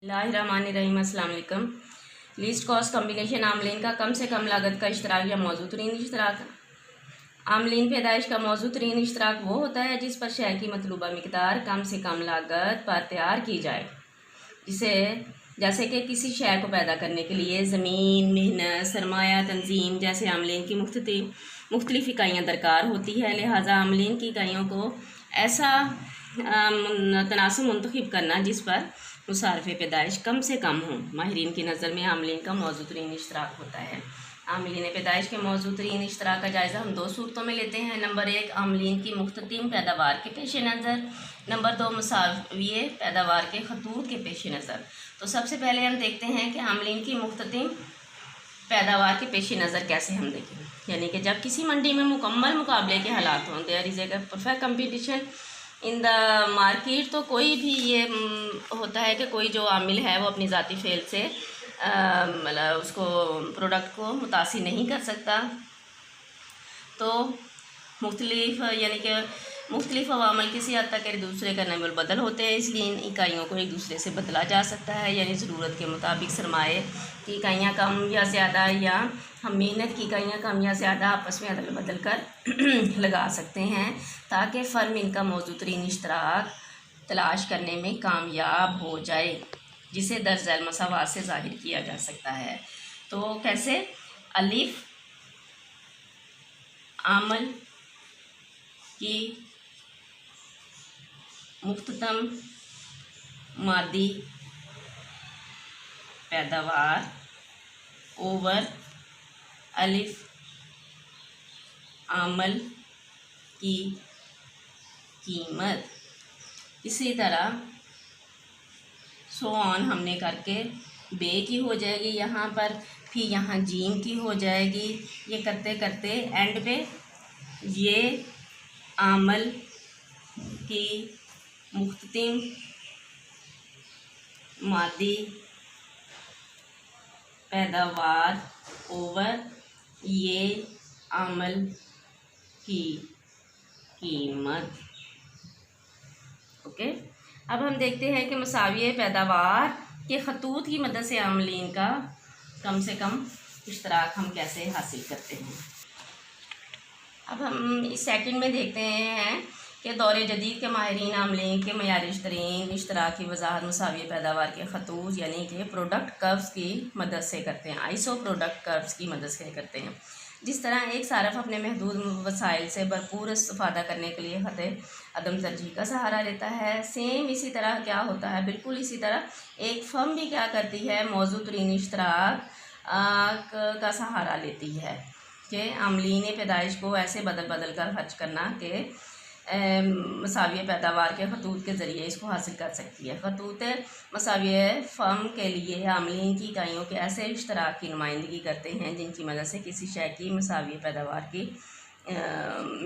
बिस्मिल्लाहिर्रहमानिर्रहीम। अस्सलाम वालेकुम। लीस्ट कॉस्ट कॉम्बिनेशन आमलीन का कम से कम लागत का इश्तराक या मौजू तरीन इश्तराक। आमलीन पैदाइश का मौजू तरीन इश्तराक वो होता है जिस पर शय की मतलूबा मिकदार कम से कम लागत पर तैयार की जाए, जैसे कि किसी शय को पैदा करने के लिए ज़मीन, मेहनत, सरमाया, तंजीम जैसे आमलीन की मुख्तलिफ इकाइयाँ दरकार होती है। लिहाजा आमलीन की इकाइयों को ऐसा तनासब मुंतखब करना जिस पर मुसारफ़ पैदाइश कम से कम हो, माहिरीन की नज़र में आमलीन का मौजू तरीन इश्तराक होता है। आमलीन पैदाइश के मौजू तरीन इश्तराक का जायज़ा हम दो सूरतों में लेते हैं। नंबर 1, आमलीन की मुख्ततिम पैदावार के पेश नज़र। नंबर 2, मुसाविये पैदावार के खतूत के पेश नज़र। तो सबसे पहले हम देखते हैं कि आमलीन की मुख्ततिम पैदावार के पेश नज़र कैसे हम देखें, यानी कि जब किसी मंडी में मुकम्मल मुकाबले के हालात हों, there is a perfect competition in the market, तो कोई भी ये होता है कि कोई जो आमिल है वो अपनी ज़ाती फेल से मतलब उसको प्रोडक्ट को मुतासिर नहीं कर सकता। तो मुख्तलिफ यानी कि मुख्तलिफ अवामल किसी हद तक एक दूसरे का नमल बदल होते हैं, इसलिए इन इकाइयों को एक दूसरे से बदला जा सकता है। यानी ज़रूरत के मुताबिक सरमाए की इकाइयाँ कम या ज़्यादा, या हम मेहनत की इकाइयाँ कम या ज़्यादा आपस में अदल बदल कर लगा सकते हैं, ताकि फ़र्म इनका मौजू तरीन इश्तराक तलाश करने में कामयाब हो जाए, जिसे दर्जल मसावात से ज़ाहिर किया जा सकता है। तो कैसे? अलिफ आमल की मुख्ततम मादी पैदावार ओवर अलिफ आमल की कीमत। इसी तरह सो ऑन हमने करके बे की हो जाएगी यहाँ पर, फिर यहाँ जीम की हो जाएगी। ये करते करते एंड पे ये आमल की मुख्ततिम मादी पैदावार ओवर ये आमल की कीमत। ओके, अब हम देखते हैं कि मसाविये पैदावार के खतूत की मदद से आमलीन का कम से कम इश्तराक हम कैसे हासिल करते हैं। अब हम इस सेकंड में देखते हैं कि दौरे जदीद के माहिरीन आमलीन के मयारी तरीन इश्तराक की वजाहत मसाविये पैदावार के खतूत यानी कि प्रोडक्ट कर्व्स की मदद से करते हैं, आइसो प्रोडक्ट कर्व्स की मदद से करते हैं। जिस तरह एक सारफ अपने महदूद वसाइल से भरपूर इस्तेफादा करने के लिए ख़त अदम तरजीह का सहारा लेता है, सेम इसी तरह क्या होता है, बिल्कुल इसी तरह एक फर्म भी क्या करती है, मौजू तरीन इश्तराक का सहारा लेती है कि आमलीन पैदाइश को ऐसे बदल बदल कर खर्च करना कि मसाविये पैदावार के खतूत के ज़रिए इसको हासिल कर सकती है। खतूत मसाविये फर्म के लिए आमलीन की इकाइयों के ऐसे इश्तराक की नुमाइंदगी करते हैं जिनकी मदद से किसी शय की मसाविये पैदावार की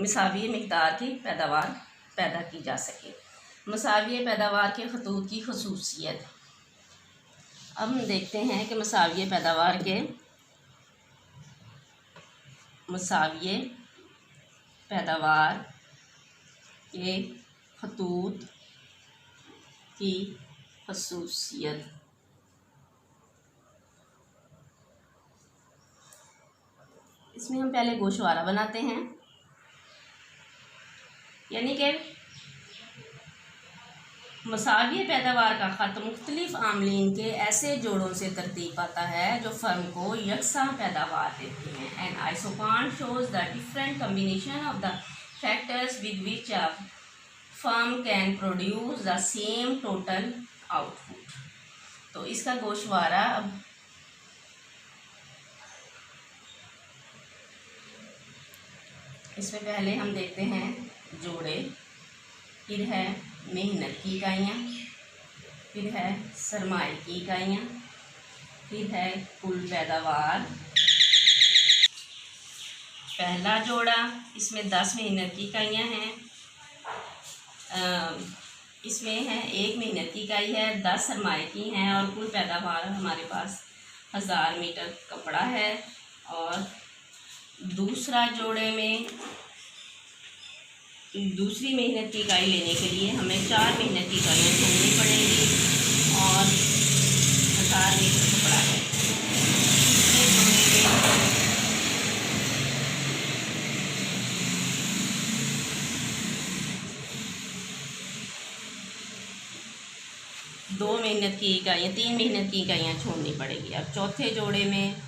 मसाविये मिक़दार की पैदावार पैदा की जा सके। मसाविये पैदावार के खतूत की खसूसियत। अब हम देखते हैं कि मसाविये पैदावार के खतूत की खसूसियत। इसमें हम पहले गोशवारा बनाते हैं, यानी कि मसाविये पैदावार का ख़त मुख्तलिफ आमलीन के ऐसे जोड़ों से तरतीब पाता है जो फर्म को यकसा पैदावार देते हैं। And isoquant shows the different combination of the factors with which a firm can produce the same total output. तो इसका गोशवारा अब इसमें पहले हम देखते हैं जोड़े, फिर है मेहनत की इकाइयाँ, फिर है सरमाए की इकाइयाँ, फिर है कुल पैदावार। पहला जोड़ा, इसमें 10 मेहनत की इकाइयाँ हैं, इसमें है 1 मेहनत की इकाई है, 10 सरमाए की हैं, और कुल पैदावार हमारे पास 1000 मीटर कपड़ा है। और दूसरा जोड़े में दूसरी मेहनत की इकाई लेने के लिए हमें 4 मेहनत की इकाइयाँ छोड़नी पड़ेंगी, और 4 मीटर कपड़ा है। दो मेहनत की इकाइयाँ, 3 मेहनत की इकाइयाँ छोड़नी पड़ेगी। अब चौथे जोड़े में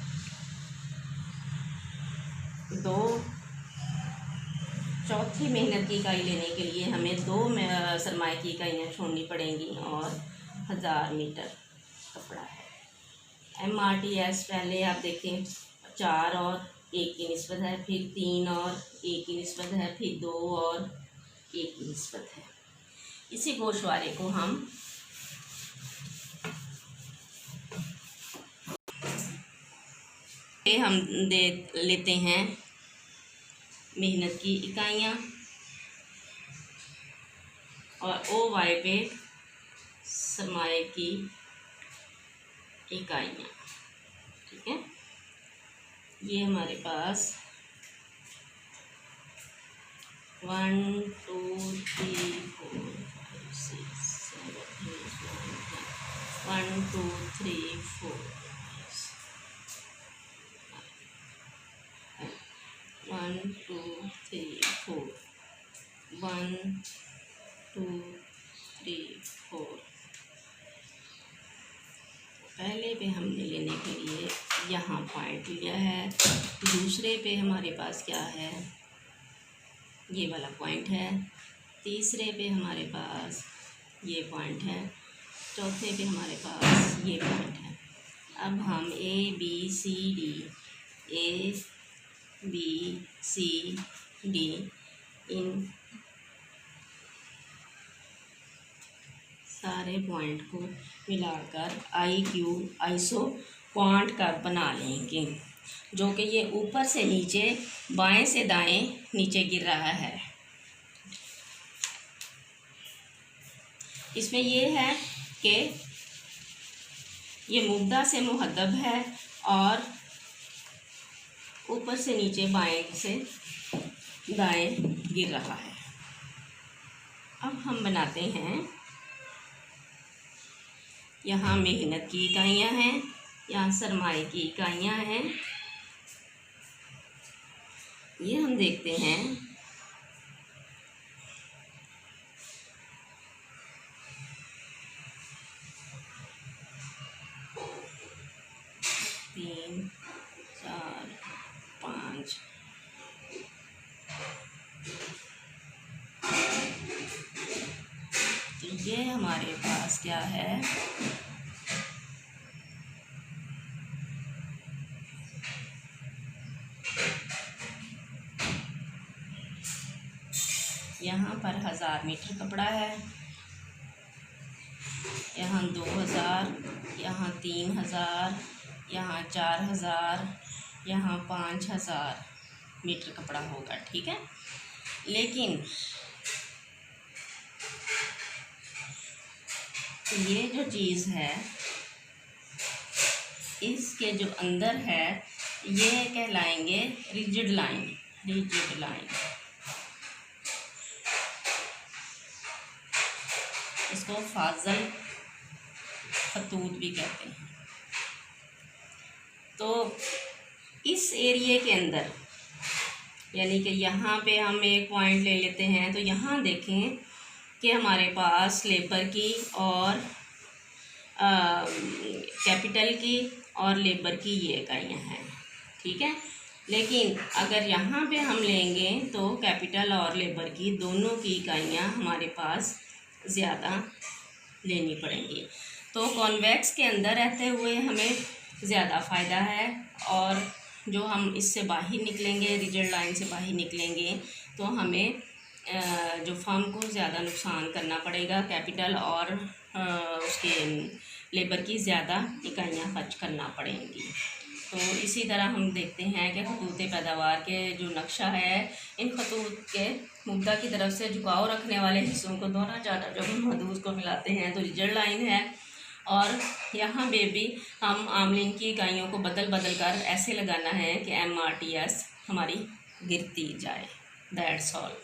चौथी मेहनत की इकाई लेने के लिए हमें 2 सरमाए की इकाइयाँ छोड़नी पड़ेंगी और 1000 मीटर कपड़ा है। MRTS पहले आप देखें 4 और 1 की निस्बत है, फिर 3 और 1 की निस्बत है, फिर 2 और 1 की निस्बत है। इसी गोशवारे को हम दे लेते हैं मेहनत की इकाइयाँ और OY पे सरमाए की इकाइयाँ। ठीक है, ये हमारे पास 1 2 3 4 5 6 7 8 9 1 2 3 4 1 2 3 4 1 2 3 4। पहले पे हमने लेने के लिए यहाँ पॉइंट लिया है, दूसरे पे हमारे पास क्या है, ये वाला पॉइंट है, तीसरे पे हमारे पास ये पॉइंट है, चौथे पे हमारे पास ये पॉइंट है। अब हम A B C D इन सारे पॉइंट को मिलाकर आइसो क्वांट कर्व बना लेंगे, जो कि ये ऊपर से नीचे, बाएं से दाएं नीचे गिर रहा है। इसमें ये है कि ये मुब्दा से मुहद्दब है और ऊपर से नीचे, बाएं से दाएं गिर रहा है। अब हम बनाते हैं, यहाँ मेहनत की इकाइयाँ हैं, यहाँ सरमाए की इकाइयाँ हैं। ये हम देखते हैं तीन, 4, 5, तो ये हमारे पास क्या है, यहाँ पर 1000 मीटर कपड़ा है, यहाँ 2000, यहाँ 3000, यहाँ 4000, यहाँ 5000 मीटर कपड़ा होगा। ठीक है, लेकिन ये जो चीज़ है, इसके जो अंदर है, ये कहलाएंगे रिजिड लाइन। इसको फाजल खतूत भी कहते हैं। तो इस एरिए के अंदर, यानी कि यहाँ पे हम एक पॉइंट ले लेते हैं, तो यहाँ देखें कि हमारे पास लेबर की और कैपिटल की और लेबर की ये इकाइयाँ हैं। ठीक है, लेकिन अगर यहाँ पे हम लेंगे तो कैपिटल और लेबर की दोनों की इकाइयाँ हमारे पास ज़्यादा लेनी पड़ेंगी। तो कॉन्वेक्स के अंदर रहते हुए हमें ज़्यादा फ़ायदा है, और जो हम इससे बाहर निकलेंगे, रिजिड लाइन से बाहर निकलेंगे, तो हमें जो फर्म को ज़्यादा नुकसान करना पड़ेगा, कैपिटल और उसके लेबर की ज़्यादा इकाइयाँ खर्च करना पड़ेंगी। तो इसी तरह हम देखते हैं कि खतूत पैदावार के जो नक्शा है, इन खतूत के मुब्दा की तरफ से झुकाव रखने वाले हिस्सों को दोनों चादर जब हम महदूद को मिलाते हैं तो रिजिड लाइन है, और यहाँ पे भी हम आमलीन की इकाइयों को बदल कर ऐसे लगाना है कि MRTS हमारी गिरती जाए। That's all.